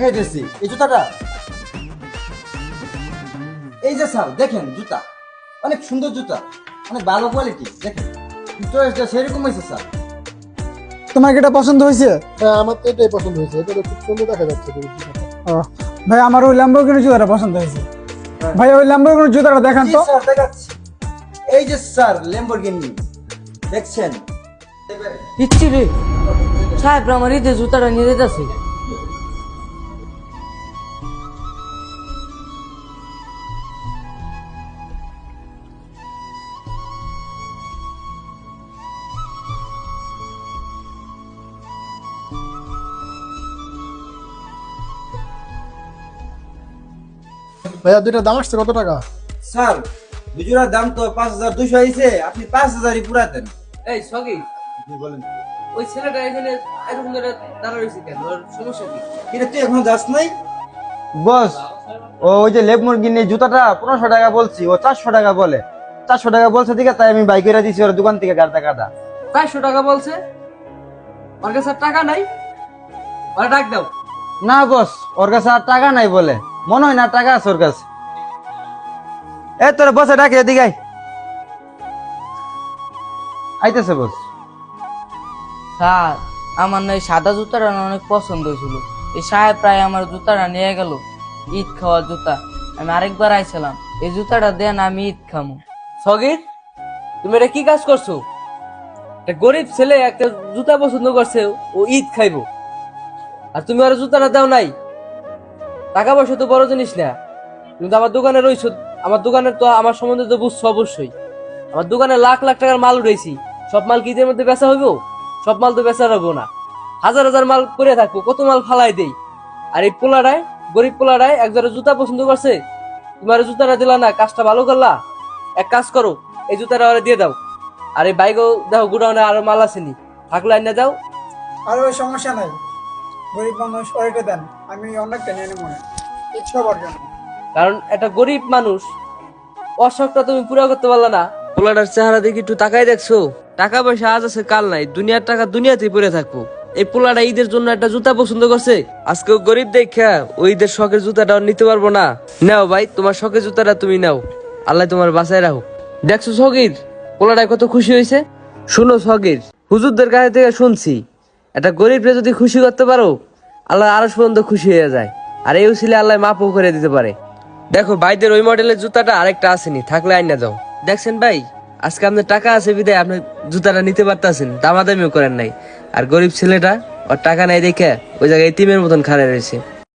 দেখাইতেছি এই জুতাটা, এই যে স্যার দেখেন জুতা অনেক সুন্দর জুতা, অনেক ভালো কোয়ালিটি। দেখেন চয়েসটা সেরকম হয়েছে স্যার। তোমার কি এটা পছন্দ হয়েছে? হ্যাঁ, আমার তো এটাই পছন্দ হয়েছে। এটা তো খুব সুন্দর দেখা যাচ্ছে জুতাটা। ও, ভাই আমার ওই ল্যাম্বরগিনি জুতাটা পছন্দ হয়েছে। ভাই ওই ল্যাম্বরগিনি জুতাটা দেখান জি তো। স্যার দেখাচ্ছি, এই যে স্যার ল্যাম্বরগিনি দেখছেন। ইচ্ছি রে সাহেব আমার ঈদের জুতাটা নিয়ে যেতেছে। ভাইয়া দুইটা দাম আসছে কত টাকা? স্যার দুজোড়ার দাম তো 5200 হয়েছে, আপনি 5000ই পুরা দেন। এই সগি আপনি বলেন ওই ছেলেটা এখানে এরকম করে দাঁড়া রয়েছে কেন? ওর সমস্যা কি? এটা তুই এখনো যাস নাই? বস ওই যে লেবমুরগির জুতাটা 1500 টাকা বলছি, ও 400 টাকা বলে। 400 টাকা বলছে ঠিক আছে, তাই আমি বাইকেরা দিছি ওর দোকান থেকে গাড়টা কাটা। 400 টাকা বলছে, ওর কাছে আর টাকা নাই, ওরা ডাক দাও। না বস, ওর কাছে আর টাকা নাই বলে, মনে হয় না টাকা আছে ওর কাছে। এ তোর বসে ডাকে এদিকে আয়। আইতেছে বস। স্যার আমার না এই সাদা জুতাটা না অনেক পছন্দ হয়েছিল, এই সাহেব প্রায় আমার জুতাটা নিয়ে গেল, ঈদ খাওয়ার জুতা। আমি আরেকবার আইছিলাম, এই জুতাটা দেন আমি ঈদ খামু। সগির তুমি এটা কি কাজ করছো? একটা গরিব ছেলে একটা জুতা পছন্দ করছে, ও ঈদ খাইবো, আর তুমি আর জুতাটা দাও নাই। টাকা পয়সা তো বড় জিনিস না, তুমি তো আমার দোকানে রইছো, আমার দোকানের তো আমার সম্বন্ধে তো বুঝছো অবশ্যই। আমার দোকানে লাখ লাখ টাকার মাল উঠেছি, সব মাল কি ঈদের মধ্যে বেচা হইব? সব মাল তো বেচা হইব না, হাজার হাজার মাল করে থাকবো, কত মাল ফালাই দেই। আর এই পোলাটায়, গরিব পোলাটায় একজোড়া জুতা পছন্দ করছে, তোমার জুতাটা দিলা না, কাজটা ভালো করলা। এক কাজ করো, এই জুতাটা ওরা দিয়ে দাও, আর এই বাইকও দেখো গুডাউনে আরো মাল আসেনি, থাকলে এনে দাও। আর ওই সমস্যা নাই, গরিব মানুষ ওইটা দেন, আমি অনেকটা নিয়ে নেবো না সবার জন্য। কারণ একটা গরিব মানুষ, অশখটা তুমি পুরো করতে পারলা না। পোলাটার চেহারা দেখি একটু তাকাই দেখছো, টাকা পয়সা আজ আছে কাল নাই, দুনিয়ার টাকা দুনিয়াতেই পড়ে থাকবো। এই পোলাটা ঈদের জন্য একটা জুতা পছন্দ করছে, আজকে গরিব দেখা ওই ঈদের শখের জুতাটা নিতে পারবো না। নাও ভাই, তোমার শখের জুতাটা তুমি নাও, আল্লাহ তোমার বাঁচায় রাখো। দেখছো সগির, পোলাটায় কত খুশি হয়েছে। শুনো সগির, হুজুরদের কাছে থেকে শুনছি, একটা গরিবরে যদি খুশি করতে পারো, আল্লাহ আরো পর্যন্ত খুশি হয়ে যায়, আর এই উসিলে আল্লাহ মাপও করে দিতে পারে। দেখো ভাইদের ওই মডেলের জুতাটা আরেকটা আসেনি, থাকলে আইনা দাও। দেখছেন ভাই, আজকে আপনার টাকা আছে বিদায় আপনি জুতাটা নিতে পারতেছেন, দামাদামিও করেন নাই। আর গরিব ছেলেটা ওর টাকা নাই দেখে ওই জায়গায় এতিমের মতন খাড়া রয়েছে।